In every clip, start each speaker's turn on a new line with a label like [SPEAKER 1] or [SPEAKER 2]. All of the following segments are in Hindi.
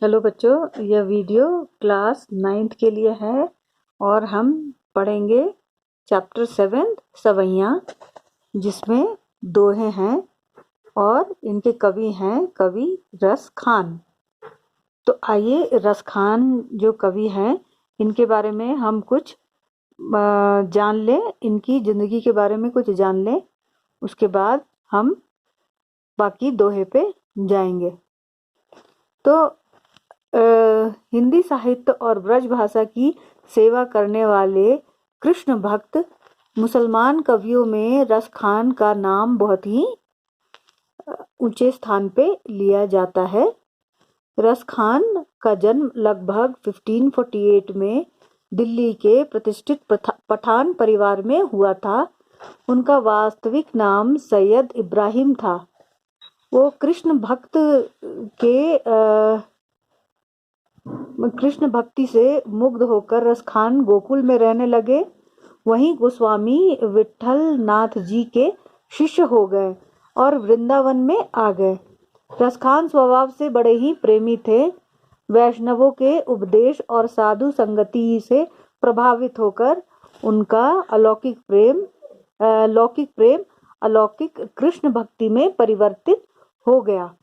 [SPEAKER 1] हेलो बच्चों, यह वीडियो क्लास 9th के लिए है और हम पढ़ेंगे चैप्टर 7 सवैयाँ, जिसमें दोहे हैं और इनके कवि हैं कवि रस खान। तो आइए रस खान जो कवि हैं इनके बारे में हम कुछ जान लें, इनकी ज़िंदगी के बारे में कुछ जान लें। उसके बाद हम बाकी दोहे पे जाएंगे। तो हिंदी साहित्य और ब्रज भाषा की सेवा करने वाले कृष्ण भक्त मुसलमान कवियों में रस खान का नाम बहुत ही ऊंचे स्थान पे लिया जाता है। रस खान का जन्म लगभग 1548 में दिल्ली के प्रतिष्ठित पठान परिवार में हुआ था। उनका वास्तविक नाम सैयद इब्राहिम था। वो कृष्ण भक्ति से मुग्ध होकर रस खान गोकुल में रहने लगे। वहीं गोस्वामी विट्ठल नाथ जी के शिष्य हो गए और वृंदावन में आ गए। रस खान स्वभाव से बड़े ही प्रेमी थे। वैष्णवों के उपदेश और साधु संगति से प्रभावित होकर उनका लौकिक प्रेम अलौकिक कृष्ण भक्ति में परिवर्तित हो गया।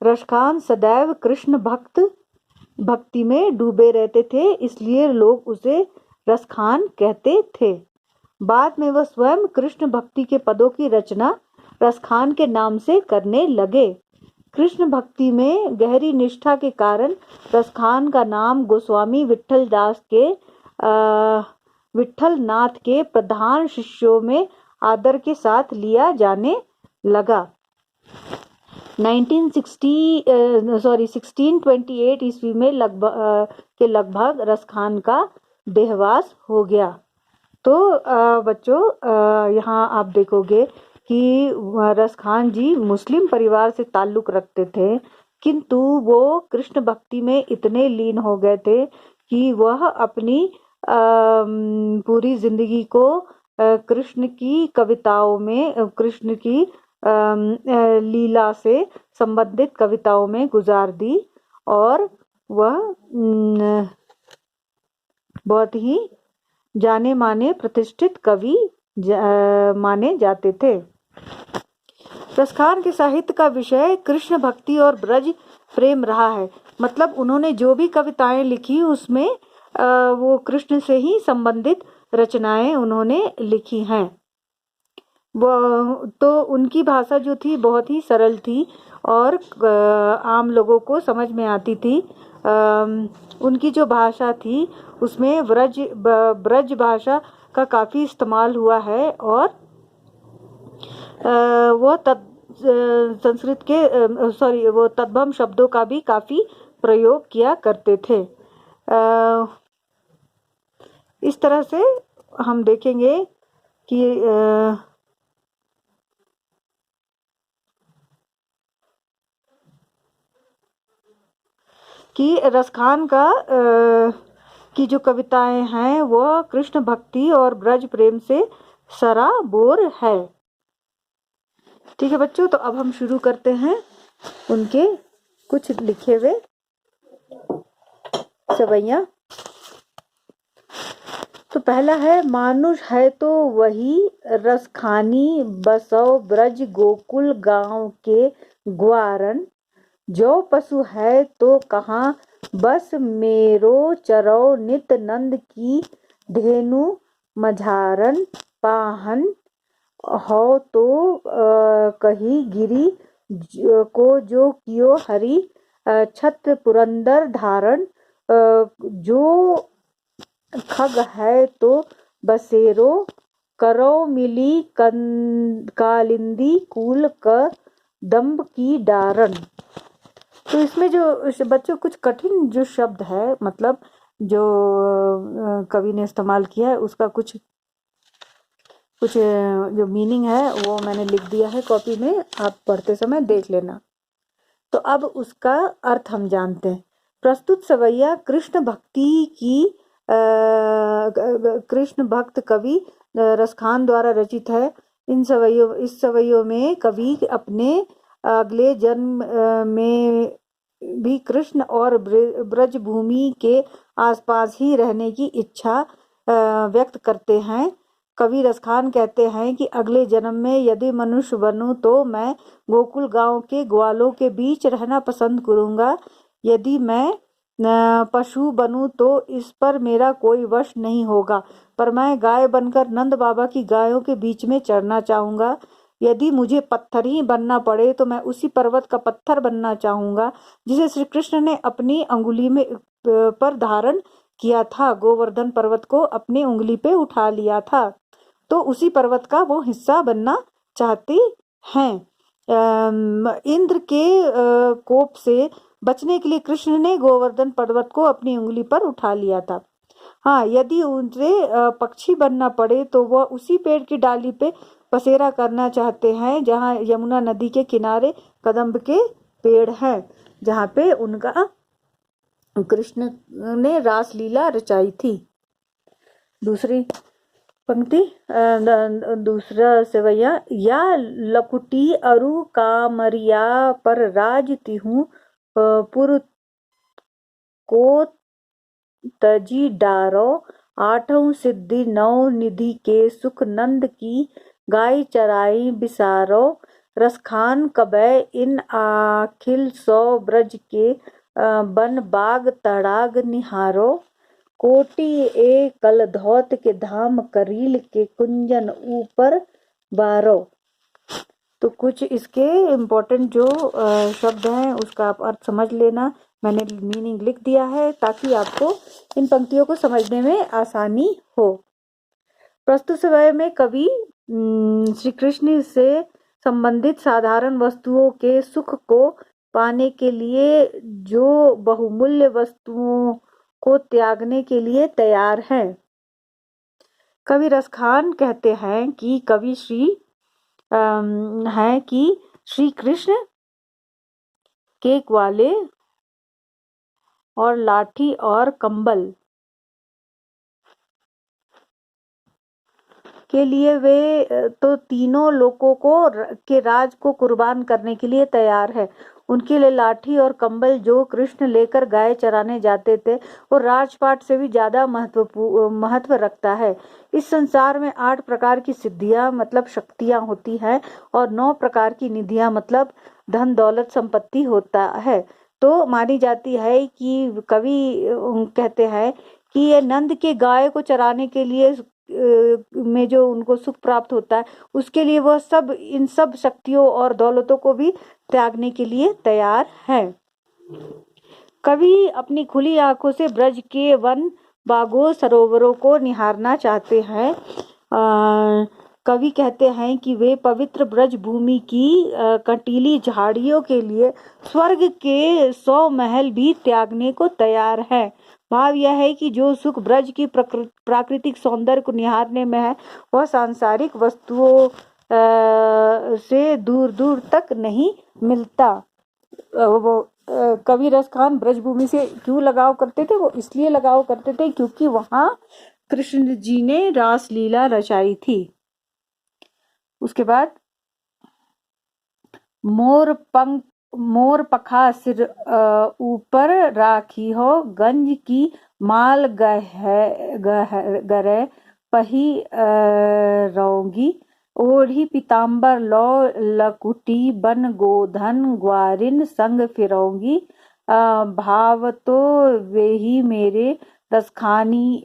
[SPEAKER 1] रस खान सदैव कृष्ण भक्ति में डूबे रहते थे, इसलिए लोग उसे रस खान कहते थे। बाद में वह स्वयं कृष्ण भक्ति के पदों की रचना रस खान के नाम से करने लगे। कृष्ण भक्ति में गहरी निष्ठा के कारण रस खान का नाम गोस्वामी विट्ठल नाथ के प्रधान शिष्यों में आदर के साथ लिया जाने लगा। 1628 ईस्वी में लगभग रस खान का देहवास हो गया। तो बच्चों, यहाँ आप देखोगे कि रस खान जी मुस्लिम परिवार से ताल्लुक रखते थे, किंतु वो कृष्ण भक्ति में इतने लीन हो गए थे कि वह अपनी पूरी जिंदगी को कृष्ण की कविताओं में, कृष्ण की लीला से संबंधित कविताओं में गुजार दी और वह बहुत ही जाने माने प्रतिष्ठित कवि माने जाते थे। रस खान के साहित्य का विषय कृष्ण भक्ति और ब्रज प्रेम रहा है। मतलब उन्होंने जो भी कविताएं लिखी उसमें वो कृष्ण से ही संबंधित रचनाएं उन्होंने लिखी हैं। तो उनकी भाषा जो थी बहुत ही सरल थी और आम लोगों को समझ में आती थी। उनकी जो भाषा थी उसमें ब्रज भाषा का काफ़ी इस्तेमाल हुआ है और वो तद्भव शब्दों का भी काफ़ी प्रयोग किया करते थे। इस तरह से हम देखेंगे कि रस खान की जो कविताएं हैं वह कृष्ण भक्ति और ब्रज प्रेम से सराबोर है। ठीक है बच्चों, तो अब हम शुरू करते हैं उनके कुछ लिखे हुए सवैयाँ। तो पहला है, मानुष है तो वही रस खानी, बसो ब्रज गोकुल गांव के ग्वारन। जो पशु है तो कहाँ बस मेरो, चरो नित नंद की धेनु मझारन। पाहन हो तो कही गिरी को जो कियो हरि, छत पुरंदर धारण। जो खग है तो बसेरो, करो मिली कालिंदी कूल क दम्ब की डारन। तो इसमें जो बच्चों कुछ कठिन जो शब्द है, मतलब जो कवि ने इस्तेमाल किया है उसका कुछ जो मीनिंग है वो मैंने लिख दिया है कॉपी में, आप पढ़ते समय देख लेना। तो अब उसका अर्थ हम जानते हैं। प्रस्तुत सवैया कृष्ण भक्ति की कृष्ण भक्त कवि रस खान द्वारा रचित है। इस सवैयों में कवि अपने अगले जन्म में भी कृष्ण और ब्रज भूमि के आसपास ही रहने की इच्छा व्यक्त करते हैं। कवि रसखान कहते हैं कि अगले जन्म में यदि मनुष्य बनूं तो मैं गोकुल गांव के ग्वालों के बीच रहना पसंद करूंगा। यदि मैं पशु बनूं तो इस पर मेरा कोई वश नहीं होगा, पर मैं गाय बनकर नंद बाबा की गायों के बीच में चरना चाहूंगा। यदि मुझे पत्थर ही बनना पड़े तो मैं उसी पर्वत का पत्थर बनना चाहूंगा जिसे श्री कृष्ण ने अपनी अंगुली में पर धारण किया था। गोवर्धन पर्वत को अपनी उंगली पे उठा लिया था, तो उसी पर्वत का वो हिस्सा बनना चाहती हैं। इंद्र के कोप से बचने के लिए कृष्ण ने गोवर्धन पर्वत को अपनी उंगली पर उठा लिया था। हाँ, यदि उनसे पक्षी बनना पड़े तो वह उसी पेड़ की डाली पे बसेरा करना चाहते हैं जहाँ यमुना नदी के किनारे कदम्ब के पेड़ हैं, जहाँ पे उनका कृष्ण ने रासलीला रचाई थी। दूसरी पंक्ति, दूसरा सेवैया, या लकुटी अरु कामरिया पर राज तिहु पुर को तजी डारो। आठों सिद्धि नौ निधि के सुख नंद की गाय चराई बिसारो। रसखान कबै इन आखिल सौ ब्रज के बन बाग तड़ाग निहारो। कोटि ए कल धौत के धाम करील के कुंजन ऊपर बारो। तो कुछ इसके इम्पोर्टेंट जो शब्द हैं उसका आप अर्थ समझ लेना। मैंने मीनिंग लिख दिया है ताकि आपको इन पंक्तियों को समझने में आसानी हो। प्रस्तुत समय में कवि श्री कृष्ण से संबंधित साधारण वस्तुओं के सुख को पाने के लिए जो बहुमूल्य वस्तुओं को त्यागने के लिए तैयार हैं। कवि रसखान कहते हैं कि श्री कृष्ण के ग्वाले और लाठी और कंबल के लिए वे तो तीनों लोकों के राज को कुर्बान करने के लिए तैयार है। उनके लिए लाठी और कंबल जो कृष्ण लेकर गाय चराने जाते थे वो राजपाट से भी ज्यादा महत्व रखता है। इस संसार में 8 प्रकार की सिद्धियां मतलब शक्तियां होती हैं और 9 प्रकार की निधियां मतलब धन दौलत संपत्ति होता है। तो मानी जाती है कि कवि कहते हैं कि ये नंद के गाय को चराने के लिए में जो उनको सुख प्राप्त होता है उसके लिए वह सब इन सब शक्तियों और दौलतों को भी त्यागने के लिए तैयार है। कवि अपनी खुली आंखों से ब्रज के वन बागों सरोवरों को निहारना चाहते हैं। कवि कहते हैं कि वे पवित्र ब्रज भूमि की कटीली झाड़ियों के लिए स्वर्ग के 100 महल भी त्यागने को तैयार है। भाव यह है कि जो सुख ब्रज की प्राकृतिक सौंदर्य को निहारने में है वह सांसारिक वस्तुओं से दूर दूर तक नहीं मिलता। वो कवि रसखान ब्रजभूमि से क्यों लगाव करते थे? वो इसलिए लगाव करते थे क्योंकि वहां कृष्ण जी ने रासलीला रचाई थी। उसके बाद मोर पखा सिर ऊपर राखी हो, गंज की माल गरे पही रौंगी। ओढ़ी पीताम्बर लो लकुटी बन गोधन ग्वारिन संग फिरौंगी। भाव तो वे ही मेरे रसखानी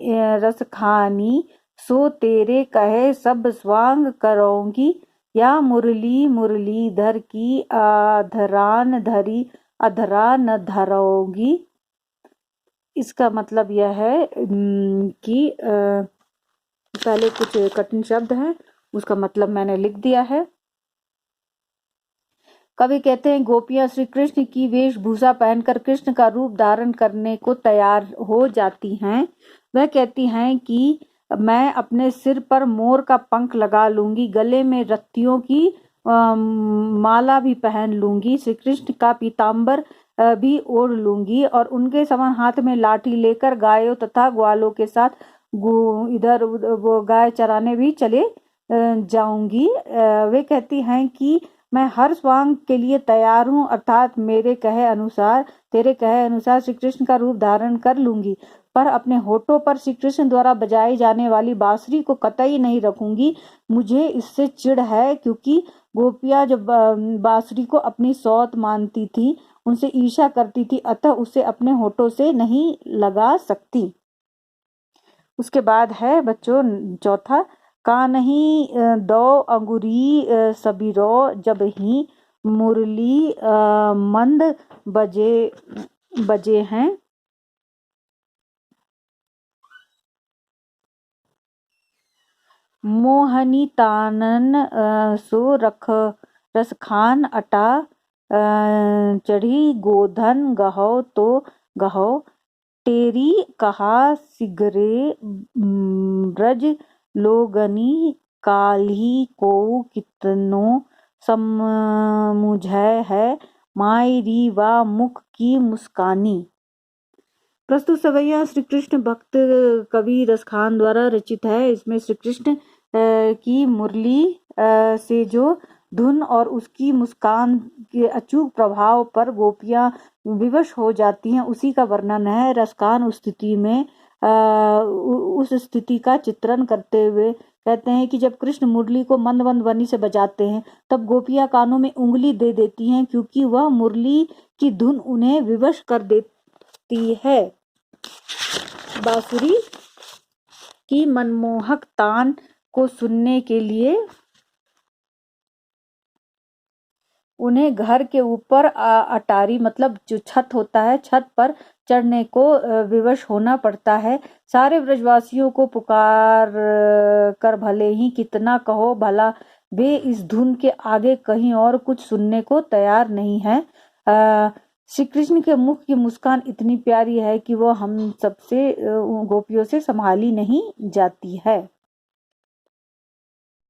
[SPEAKER 1] सो तेरे कहे सब स्वांग करौंगी। या मुरली मुरलीधर की अधरान धरी अधरा न धरोगी। इसका मतलब यह है कि पहले कुछ कठिन शब्द हैं उसका मतलब मैंने लिख दिया है। कवि कहते हैं गोपियां श्री कृष्ण की वेशभूषा पहनकर कृष्ण का रूप धारण करने को तैयार हो जाती हैं। वह कहती हैं कि मैं अपने सिर पर मोर का पंख लगा लूंगी, गले में रत्तियों की माला भी पहन लूंगी, श्री कृष्ण का पीताम्बर भी ओढ़ लूंगी और उनके समान हाथ में लाठी लेकर गायों तथा ग्वालों के साथ इधर वो गाय चराने भी चले जाऊंगी। वे कहती हैं कि मैं हर स्वांग के लिए तैयार हूँ, अर्थात तेरे कहे अनुसार श्री कृष्ण का रूप धारण कर लूंगी, पर अपने होठों पर श्री कृष्ण द्वारा बजाई जाने वाली बांसुरी को कतई नहीं रखूंगी। मुझे इससे चिढ़ है, क्योंकि गोपियां जब बांसुरी को अपनी सौत मानती थी, उनसे ईर्ष्या करती थी, अतः उसे अपने होठों से नहीं लगा सकती। उसके बाद है बच्चों चौथा, कान्ही दो अंगुरी सबीरो जब ही मुरली मंद बजे हैं। मोहनी तानन सो रसखान अटा चढ़ी गोधन गहो तो गहो, तेरी कहा सिगरे ब्रज लोगनी काल्ही को कितनो समझै है, मायरी वा मुख की मुस्कानी। प्रस्तुत सवैया श्री कृष्ण भक्त कवि रसखान द्वारा रचित है। इसमें श्री कृष्ण की मुरली से जो धुन और उसकी मुस्कान के अचूक प्रभाव पर गोपियां विवश हो जाती हैं, उसी का वर्णन है। रसखान उस स्थिति का चित्रण करते हुए कहते हैं कि जब कृष्ण मुरली को मंद मंद ध्वनि से बजाते हैं, तब गोपियां कानों में उंगली दे देती हैं, क्योंकि वह मुरली की धुन उन्हें विवश कर देती है। बांसुरी की मनमोहक तान को सुनने के लिए उन्हें घर के ऊपर अटारी मतलब जो छत होता है, छत पर चढ़ने को विवश होना पड़ता है। सारे ब्रजवासियों को पुकार कर भले ही कितना कहो भला, वे इस धुन के आगे कहीं और कुछ सुनने को तैयार नहीं है। श्री कृष्ण के मुख की मुस्कान इतनी प्यारी है कि वो हम सबसे गोपियों से संभाली नहीं जाती है।